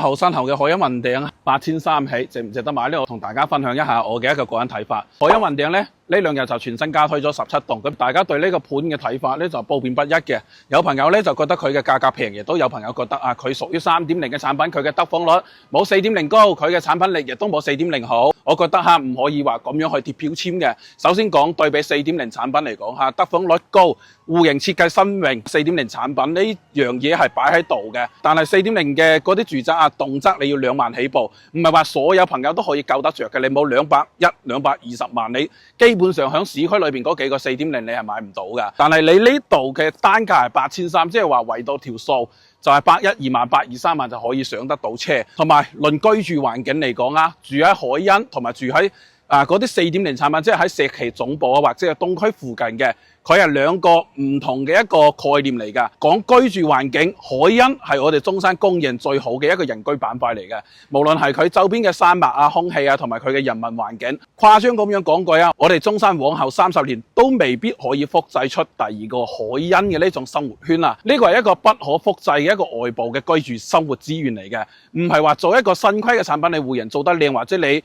後身後嘅海欣雲頂8300起，值唔值得買呢？我同大家分享一下我嘅一個個人睇法。海欣雲頂呢兩日就全新加推咗17棟，咁大家對呢個盤嘅睇法呢就褒貶不一嘅。有朋友呢就覺得佢嘅價格平，亦都有朋友覺得佢屬於3.0嘅產品，佢嘅得房率冇4.0高，佢嘅產品力亦都冇4.0好。我覺得唔可以話咁樣去貼標籤嘅。首先講對比4.0產品嚟講得房率高，戶型設計新穎，4.0產品呢樣嘢係擺喺度嘅。但係4.0嘅嗰啲住宅動輒你要2萬起步，唔係話所有朋友都可以夠得着嘅。你冇210、220萬，你基本上喺市區裏邊嗰幾個4.0你係買唔到嘅。但係你呢度嘅單價係8300，即係話圍到條數就係112萬、123萬就可以上得到車。同埋論居住環境嚟講住喺海欣同埋住喺嗰啲4.0產品，即係喺石岐總部或者係東區附近嘅，佢係兩個唔同嘅一個概念嚟㗎。講居住環境，海欣係我哋中山公認最好嘅一個人居板塊嚟嘅。無論係佢周邊嘅山脈空氣同埋佢嘅人民環境，誇張咁樣講句我哋中山往後30年都未必可以複製出第二個海欣嘅呢種生活圈呢個係一個不可複製嘅一個外部嘅居住生活資源嚟嘅，唔係話做一個新規嘅產品，你戶型做得靚，或者你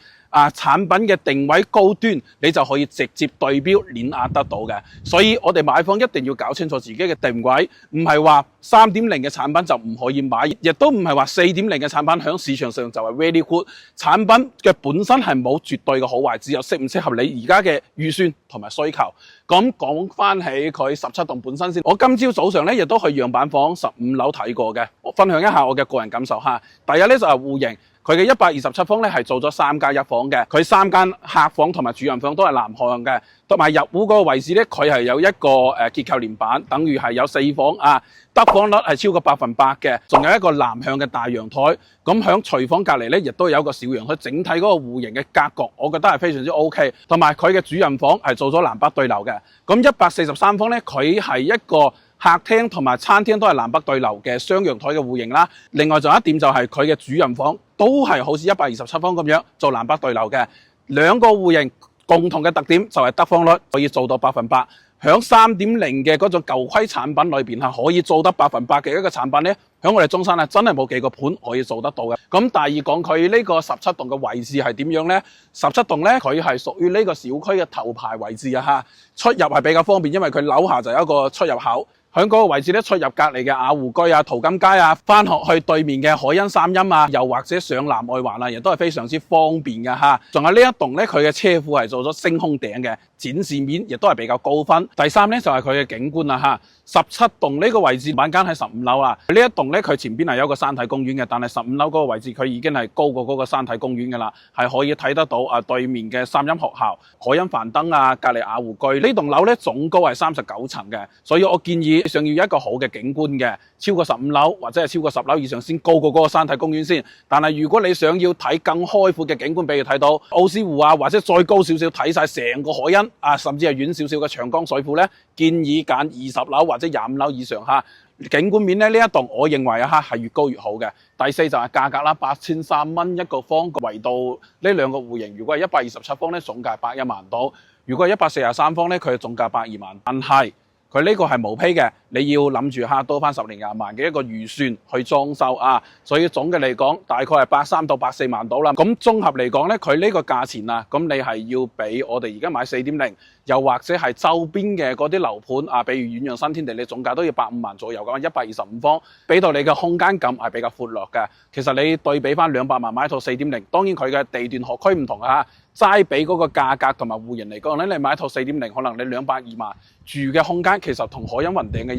產品嘅定位高端，你就可以直接對標碾壓得到嘅。所以我哋買房一定要搞清楚自己嘅定位，唔係話3.0嘅產品就唔可以買，亦都唔係話4.0嘅產品喺市場上就係 very good。產品嘅本身係冇絕對嘅好壞，只有適唔適合你而家嘅預算同埋需求。咁講翻起佢17棟本身先，我今朝早上咧亦都去樣板房15樓睇過嘅，我分享一下我嘅個人感受嚇。第一咧就係戶型。佢嘅127方咧係做咗3+1房嘅，佢3間客房同埋主人房都係南向嘅，同埋入戶嗰個位置咧，佢係有一個結構連板，等於係有4房得房率係超過100%嘅，仲有一個南向嘅大陽台。咁響廚房隔離咧，亦都有一個小陽台，整體嗰個戶型嘅格局，我覺得係非常之 OK。同埋佢嘅主人房係做咗南北對流嘅。咁143方咧，佢係一個客廳同埋餐廳都係南北對流嘅雙陽台嘅戶型啦。另外仲有一點就係佢嘅主人房都係好似127方咁樣做南北對流嘅。兩個戶型共同嘅特點就係得房率可以做到100%。響3.0嘅嗰種舊規產品裏邊係可以做得100%嘅一個產品咧，響我哋中山真係冇幾個盤可以做得到嘅。咁第二講佢呢個17棟嘅位置係點樣呢？17棟咧佢係屬於呢個小區嘅頭排位置出入係比較方便，因為佢樓下就有一個出入口。喺嗰個位置咧，出入隔離嘅雅湖居淘金街返學去對面嘅海欣三欣又或者上南外環亦都係非常之方便嘅仲有呢一棟咧，佢嘅車庫係做咗星空頂嘅，展示面亦都係比較高分。第三咧就係佢嘅景觀17棟呢個位置晚間喺15樓呢一棟咧佢前邊係有一個山體公園嘅，但係15樓嗰個位置佢已經係高過嗰個山體公園㗎啦，係可以睇得到對面嘅三欣學校、海欣帆燈隔離雅湖居。呢棟樓咧總高係39層嘅，所以我建議想要一個好嘅景觀嘅，超過15樓或者係超過10樓以上先高過嗰個山體公園先。但係如果你想要睇更開闊嘅景觀，比如睇到奧斯湖或者再高少少睇晒成個海欣甚至係遠少少嘅長江水庫咧，建議揀20樓或者25樓以上景觀面咧，呢一棟我認為係越高越好嘅。第四就係價格啦，8300蚊一個方，圍到呢兩個戶型。如果係127方咧，總價101萬到；如果係143方咧，佢總價102萬。但係佢呢個係無批嘅，你要諗住多翻10年20萬嘅一個預算去裝修所以總嘅嚟講，大概係83到84萬到啦。咁綜合嚟講咧，佢呢個價錢咁你係要比我哋而家買4.0，又或者係周邊嘅嗰啲樓盤比如遠洋新天地，你總價都要105萬左右咁，125方，俾到你嘅空間感係比較闊落嘅。其實你對比翻200萬買一套4.0，當然佢嘅地段學區唔同齋比嗰個價格同埋戶型嚟講咧，你買一套4.0，可能你220萬住嘅空間其實同海欣雲頂嘅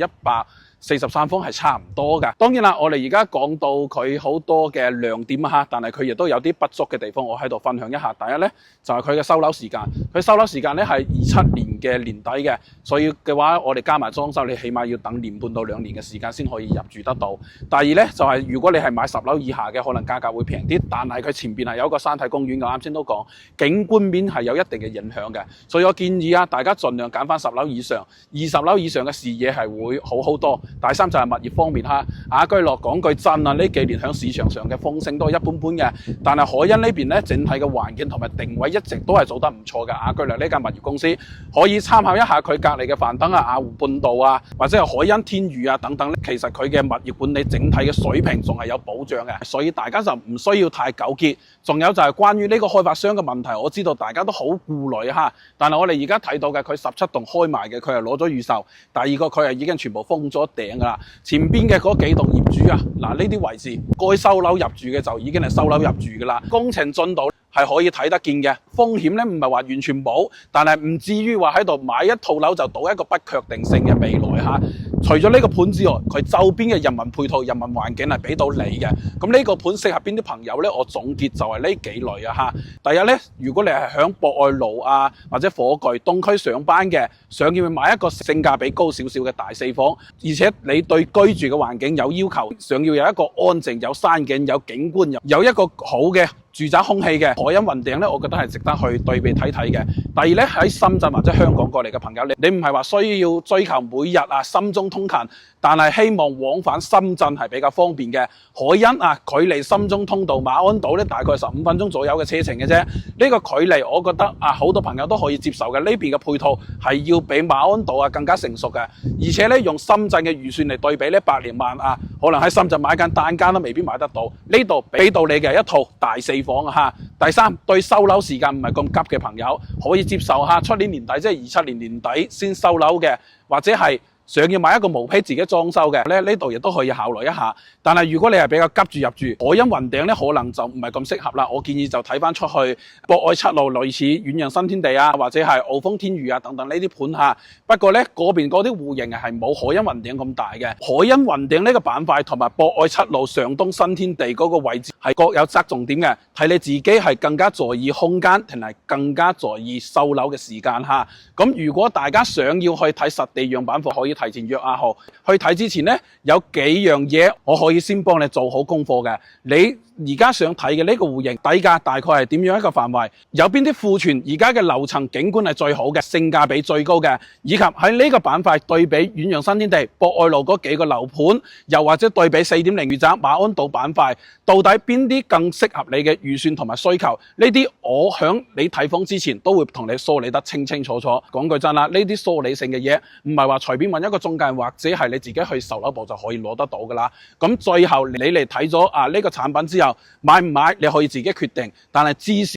143方係差唔多㗎。當然啦，我哋而家講到佢好多嘅亮點但係佢亦都有啲不足嘅地方，我喺度分享一下。第一咧就係佢嘅收樓時間，佢收樓時間咧係27年嘅年底嘅，所以嘅話我哋加埋裝修，你起碼要等1.5到2年嘅時間先可以入住得到。第二咧就係如果你係買10樓以下嘅，可能價格會平啲，但係佢前邊係有一個山體公園嘅，啱先都講景觀面係有一定嘅影響嘅，所以我建議大家盡量揀翻10樓以上，20樓以上嘅視野係會好好多。第三就係物業方面嚇。雅居樂講句真啊，呢幾年喺市場上嘅風聲都係一般般嘅，但係海欣呢邊咧整體嘅環境同埋定位一直都係做得唔錯嘅。雅居樂呢間物業公司可以參考一下佢隔離嘅繁登啊、雅湖半島啊，或者係海欣天譽啊等等咧，其實佢嘅物業管理整體嘅水平仲係有保障嘅，所以大家就唔需要太糾結。仲有就係關於呢個開發商嘅問題，我知道大家都好顧慮嚇，但係我哋而家睇到嘅佢17棟開賣嘅，佢係攞咗預售。第二個佢係已經全部封咗頂㗎啦，前邊嘅嗰幾棟業主啊，嗱呢啲位置該收樓入住嘅就已經係收樓入住㗎啦，工程進度係可以睇得見嘅，風險咧唔係話完全冇，但係唔至於話喺度買一套樓就賭一個不確定性嘅未來嚇。除咗呢個盤之外，佢周邊嘅人民配套、人民環境係俾到你嘅。咁呢個盤適合邊啲朋友呢？我總結就係呢幾類啊嚇。第一呢，如果你係響博愛路啊或者火炬東區上班嘅，想要買一個性價比高少少嘅大4房，而且你對居住嘅環境有要求，想要有一個安靜、有山景、有景觀、有一個好嘅住宅空氣嘅海欣雲頂咧，我覺得係值得去對比睇睇嘅。第二咧，喺深圳或者香港過嚟嘅朋友，你唔係話需要追求每日啊深中通勤，但係希望往返深圳係比較方便嘅。海欣啊，距離深中通道馬鞍島咧大概15分鐘左右嘅車程嘅啫。呢個距離我覺得啊，好多朋友都可以接受嘅。呢邊嘅配套係要比馬鞍島啊更加成熟嘅，而且咧用深圳嘅預算嚟對比咧，100零萬啊，可能喺深圳買間單間都未必買得到。呢度俾到你嘅一套大4房啊嚇。第三，對收樓時間唔係咁急嘅朋友可以接受下，出年年底即係27年年底先收樓嘅，或者係想要買一個毛坯自己裝修嘅咧，呢度亦都可以考慮一下。但係如果你係比較急住入住，海欣雲頂咧可能就唔係咁適合啦。我建議就睇翻出去博愛7路，類似遠洋新天地啊，或者係澳豐天譽啊等等呢啲盤嚇。不過咧嗰邊嗰啲戶型係冇海欣雲頂咁大嘅。海欣雲頂呢個板塊同埋博愛7路上東新天地嗰個位置係各有側重點嘅，睇你自己係更加在意空間定係更加在意收樓嘅時間嚇。咁如果大家想要去睇實地樣板貨，可以提前約阿豪。去睇之前呢，有幾樣嘢我可以先幫你做好功課嘅。你而家想睇嘅呢個戶型底價大概係點樣一個範圍？有邊啲庫存？而家嘅樓層景觀係最好嘅，性價比最高嘅，以及喺呢個板塊對比遠洋新天地、博愛路嗰幾個樓盤，又或者對比4.0住宅馬鞍島板塊，到底邊啲更適合你嘅預算同埋需求？呢啲我響你睇房之前都會同你梳理得清清楚楚。講句真啦，呢啲梳理性嘅嘢唔係話隨便揾一個中介或者係你自己去售樓部就可以攞得到噶啦。咁最後你嚟睇咗呢個產品之後，買唔買你可以自己決定，但係至少